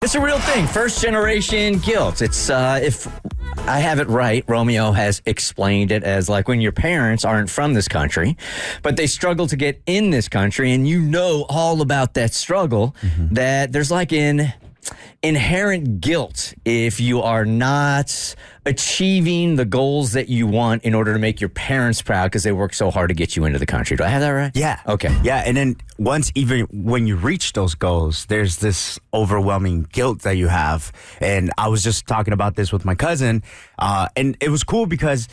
It's a real thing. First generation guilt. It's, if I have it right, Romeo has explained it as like when your parents aren't from this country, but they struggle to get in this country, and you know all about that struggle, that there's like an inherent guilt if you are not achieving the goals that you want in order to make your parents proud because they work so hard to get you into the country. Do I have that right? Yeah. Okay. Yeah, and then even when you reach those goals, there's this overwhelming guilt that you have. And I was just talking about this with my cousin, and it was cool because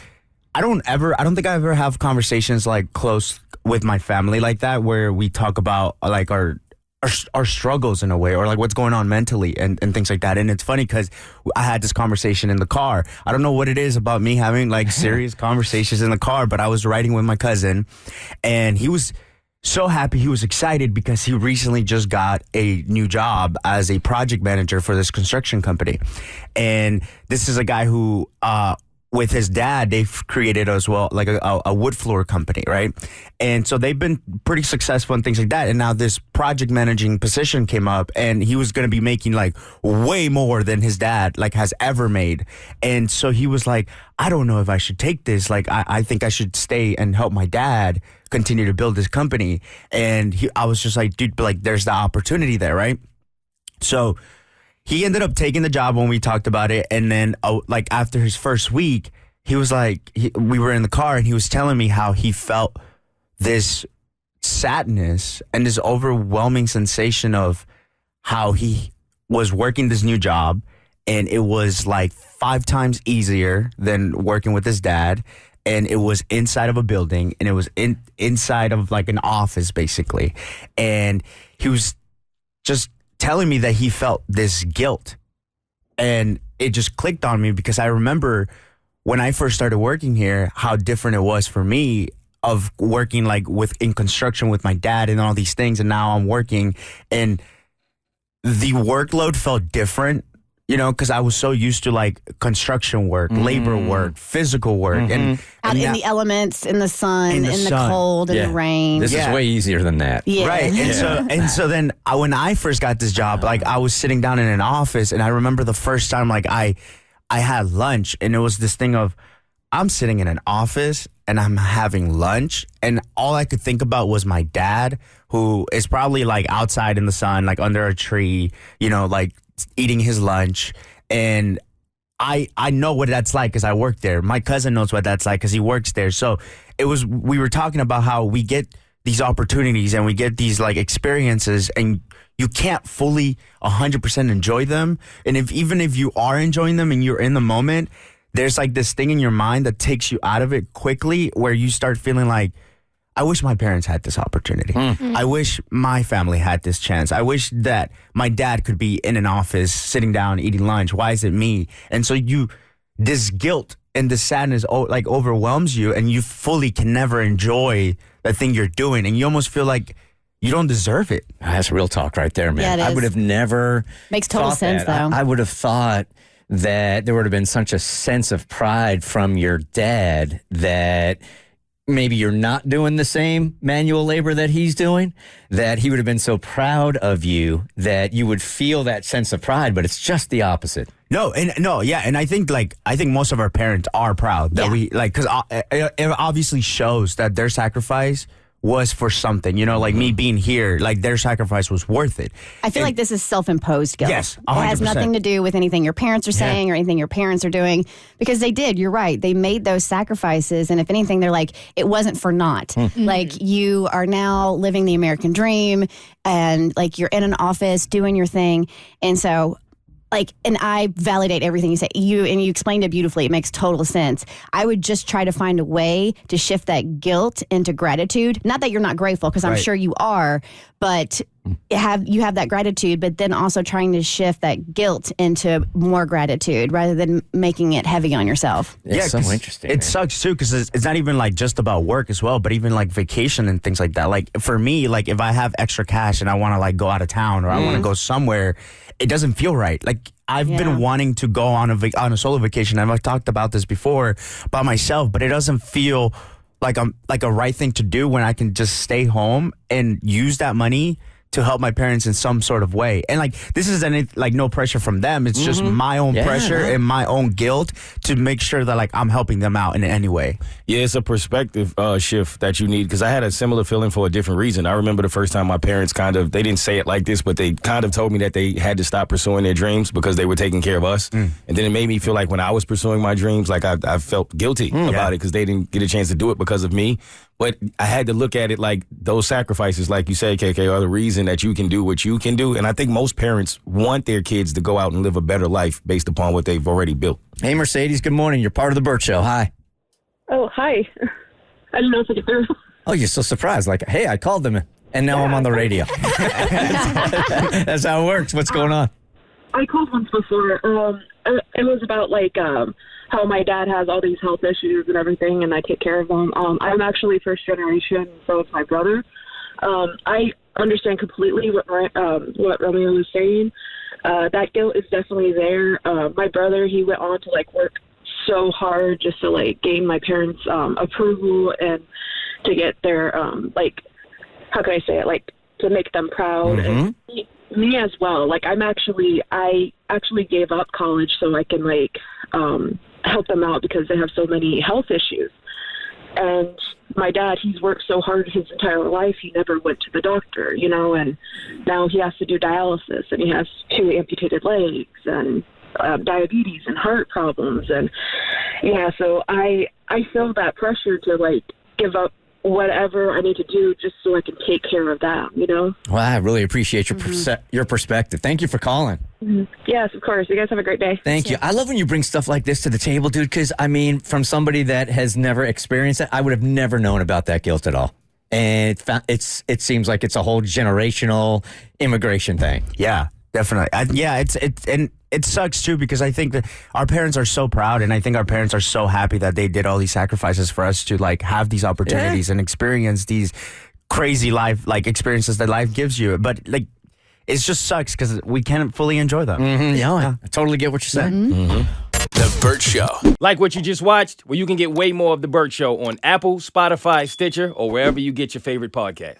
I don't think I ever have conversations like close with my family like that where we talk about like our struggles in a way, or like what's going on mentally and things like that. And it's funny because I had this conversation in the car. I don't know what it is about me having like serious conversations in the car, but I was riding with my cousin and he was so happy. He was excited because he recently just got a new job as a project manager for this construction company. And this is a guy who, with his dad, they've created as well like a wood floor company, right? And so they've been pretty successful and things like that. And now this project managing position came up, and he was going to be making like way more than his dad like has ever made. And so he was like, I don't know if I should take this. Like, I think I should stay and help my dad continue to build this company. And I was just like, dude, like there's the opportunity there, right? So he ended up taking the job when we talked about it. And then like after his first week, he was like, we were in the car and he was telling me how he felt this sadness and this overwhelming sensation of how he was working this new job. And it was like 5 times easier than working with his dad. And it was inside of a building, and it was inside of like an office basically. And he was just telling me that he felt this guilt, and it just clicked on me because I remember when I first started working here, how different it was for me of working like in construction with my dad and all these things. And now I'm working and the workload felt different, you know, because I was so used to like construction work, labor work, physical work, and out in the elements, in the sun, in the cold, in the rain. This is way easier than that. Yeah. Right. And so then when I first got this job, like I was sitting down in an office, and I remember the first time like I had lunch, and it was this thing of I'm sitting in an office and I'm having lunch, and all I could think about was my dad, who is probably like outside in the sun, like under a tree, you know, like eating his lunch. And I know what that's like because I work there. My cousin knows what that's like because he works there. So we were talking about how we get these opportunities and we get these like experiences, and you can't fully 100% enjoy them. And even if you are enjoying them and you're in the moment, there's like this thing in your mind that takes you out of it quickly, where you start feeling like, I wish my parents had this opportunity. I wish my family had this chance. I wish that my dad could be in an office sitting down eating lunch. Why is it me? And so this guilt and this sadness like overwhelms you, and you fully can never enjoy the thing you're doing, and you almost feel like you don't deserve it. That's real talk right there, man. Yeah, I would have never makes total sense that. though. I would have thought that there would have been such a sense of pride from your dad that maybe you're not doing the same manual labor that he's doing, that he would have been so proud of you that you would feel that sense of pride, but it's just the opposite. And I think most of our parents are proud that we like, because it obviously shows that their sacrifice was for something, you know, like me being here, like their sacrifice was worth it. I feel like this is self-imposed guilt. Yes, 100%. It has nothing to do with anything your parents are saying or anything your parents are doing, because they did. You're right. They made those sacrifices. And if anything, they're like, it wasn't for naught. Like, you are now living the American dream, and like you're in an office doing your thing. And so, like, and I validate everything you say. You explained it beautifully. It makes total sense. I would just try to find a way to shift that guilt into gratitude. Not that you're not grateful, because I'm sure you are, but you have that gratitude, but then also trying to shift that guilt into more gratitude rather than making it heavy on yourself. It's so interesting. It sucks too, because it's not even like just about work as well, but even like vacation and things like that. Like for me, like if I have extra cash and I want to like go out of town, or I want to go somewhere, it doesn't feel right. Like I've been wanting to go on a solo vacation. I've talked about this before by myself, but it doesn't feel like a right thing to do when I can just stay home and use that money to help my parents in some sort of way. And like, this isn't like no pressure from them. It's just my own pressure and my own guilt to make sure that like I'm helping them out in any way. Yeah, it's a perspective shift that you need, because I had a similar feeling for a different reason. I remember the first time my parents they didn't say it like this, but they kind of told me that they had to stop pursuing their dreams because they were taking care of us. And then it made me feel like when I was pursuing my dreams, like I felt guilty about it because they didn't get a chance to do it because of me. But I had to look at it like those sacrifices, like you said, KK, are the reason that you can do what you can do. And I think most parents want their kids to go out and live a better life based upon what they've already built. Hey, Mercedes, good morning. You're part of the Bert Show. Hi. Oh, hi. I didn't know if I could through. Oh, you're so surprised. Like, hey, I called them, and now I'm on the radio. That's how it works. What's going on? I called once before. It was about, like, how my dad has all these health issues and everything, and I take care of them. I'm actually first generation, so is my brother. I understand completely what Romeo was saying. That guilt is definitely there. My brother, he went on to, like, work so hard just to, like, gain my parents' approval and to get their, like, how can I say it, like, to make them proud. And me as well. Like, I actually gave up college so I can, like, help them out because they have so many health issues. And my dad, he's worked so hard his entire life, he never went to the doctor, you know, and now he has to do dialysis, and he has 2 amputated legs and diabetes and heart problems. And yeah, so I feel that pressure to, like, give up whatever I need to do just so I can take care of them, you know? Well, I really appreciate your perspective. Thank you for calling. Yes, of course. You guys have a great day. Thank you. I love when you bring stuff like this to the table, dude, because, I mean, from somebody that has never experienced it, I would have never known about that guilt at all. And it seems like it's a whole generational immigration thing. Yeah, definitely. And it sucks too, because I think that our parents are so proud, and I think our parents are so happy that they did all these sacrifices for us to, like, have these opportunities and experience these crazy life, like, experiences that life gives you. But, like, it just sucks because we can't fully enjoy them. I totally get what you're saying. The Bert Show. Like what you just watched? Well, you can get way more of The Bert Show on Apple, Spotify, Stitcher, or wherever you get your favorite podcasts.